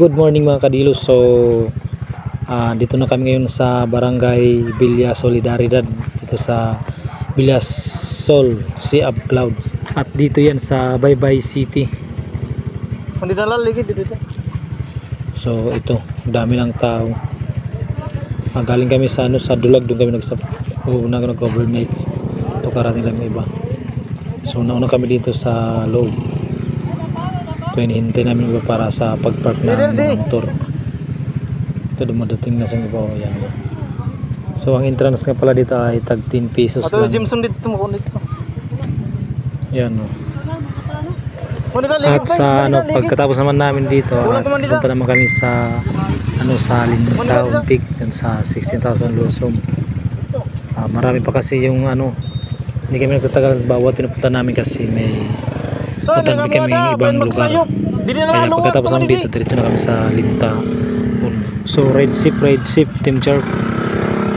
Good morning mga kadilos. So dito na kami ngayon sa Barangay Villa Solidaridad, dito sa Villasol, Sea of Cloud. At dito yan sa Baybay City. So ito, dami ng tao. Galing kami sa sa Dulag, doon kami nag-overnight. Ito karating lang iba. So nauna kami dito sa loob. Ito hinihintay namin iba para sa pagpark ng mga motor. Ito dumadating na sa iba. Yan. So ang entrance nga pala dito ay tag 10 pesos lang. Yan o. At sa pagkatapos naman namin dito, punta naman kami sa sa Lintao Peak, sa 16,000 Lusum. Marami pa kasi yung hindi kami nagtatagal bawat pinupunta namin kasi may punta kami yung ibang lugar. Kaya pagkatapos naman dito, diretso na kami sa Lintao. So ride ship Team Charp.